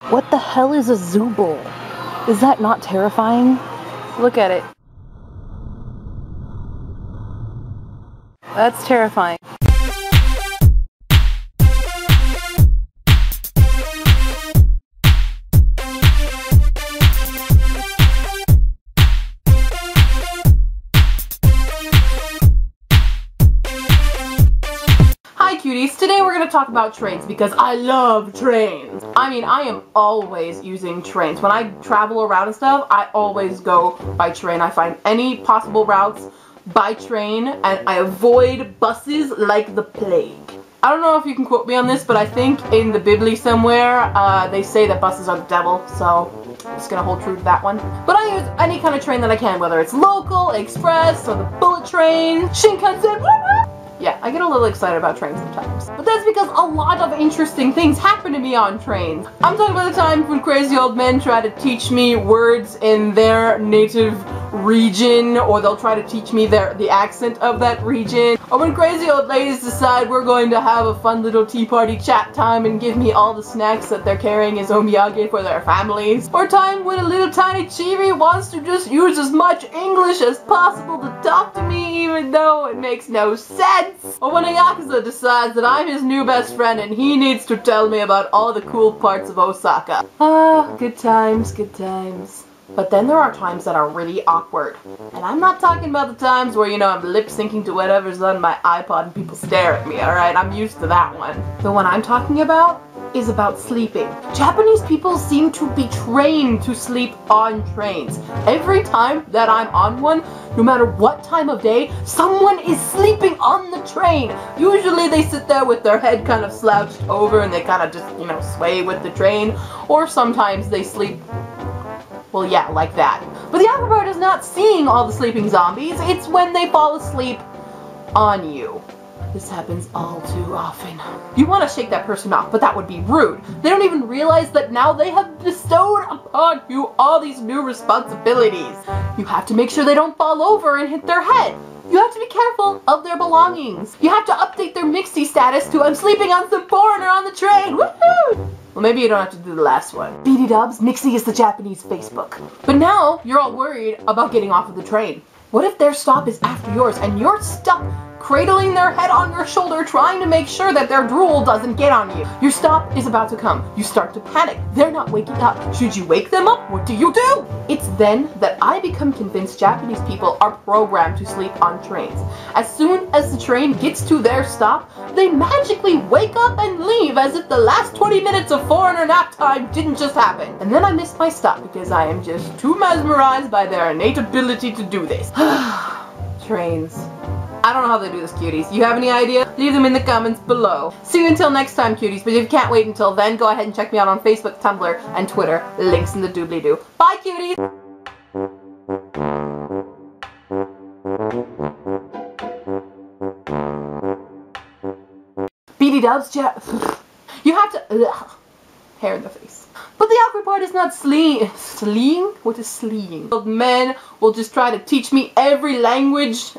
What the hell is a zooble? Is that not terrifying? Look at it. That's terrifying. Hi cuties, today we're going to talk about trains because I love trains. I mean, I am always using trains. When I travel around and stuff, I always go by train. I find any possible routes by train and I avoid buses like the plague. I don't know if you can quote me on this, but I think in the Bibli somewhere, they say that buses are the devil, so I'm just gonna hold true to that one. But I use any kind of train that I can, whether it's local, express, or the bullet train, Shinkansen, woo-woo! Yeah, I get a little excited about trains sometimes. But that's because a lot of interesting things happen to me on trains. I'm talking about the times when crazy old men try to teach me words in their native region, or they'll try to teach me the accent of that region, or when crazy old ladies decide we're going to have a fun little tea party chat time and give me all the snacks that they're carrying as omiyage for their families, or time when a little tiny chibi wants to just use as much English as possible to talk to me even though it makes no sense, or when a Yakuza decides that I'm his new best friend and he needs to tell me about all the cool parts of Osaka. Ah, good times, good times. But then there are times that are really awkward. And I'm not talking about the times where, you know, I'm lip syncing to whatever's on my iPod and people stare at me, alright? I'm used to that one. The one I'm talking about is about sleeping. Japanese people seem to be trained to sleep on trains. Every time that I'm on one, no matter what time of day, someone is sleeping on the train. Usually they sit there with their head kind of slouched over and they kind of just, you know, sway with the train. Or sometimes they sleep, well, yeah, like that. But the awkward part is not seeing all the sleeping zombies, it's when they fall asleep on you. This happens all too often. You want to shake that person off, but that would be rude. They don't even realize that now they have bestowed upon you all these new responsibilities. You have to make sure they don't fall over and hit their head. You have to be careful of their belongings. You have to update their mixie status to I'm sleeping on some foreigner on the train. Woohoo! Well, maybe you don't have to do the last one. BD Dubs, Mixie is the Japanese Facebook. But now, you're all worried about getting off of the train. What if their stop is after yours and you're stuck cradling their head on your shoulder trying to make sure that their drool doesn't get on you? Your stop is about to come. You start to panic. They're not waking up. Should you wake them up? What do you do? It's then that I become convinced Japanese people are programmed to sleep on trains. As soon as the train gets to their stop, they magically wake up and leave as if the last 20 minutes of foreigner nap time didn't just happen. And then I miss my stop because I am just too mesmerized by their innate ability to do this. Trains. I don't know how they do this, cuties. You have any idea? Leave them in the comments below. See you until next time, cuties. But if you can't wait until then, go ahead and check me out on Facebook, Tumblr, and Twitter. Links in the doobly-doo. Bye, cuties! BD Dubs, you have to... Ugh, hair in the face. But the awkward part is not sleeing. What is sleeing? Men will just try to teach me every language.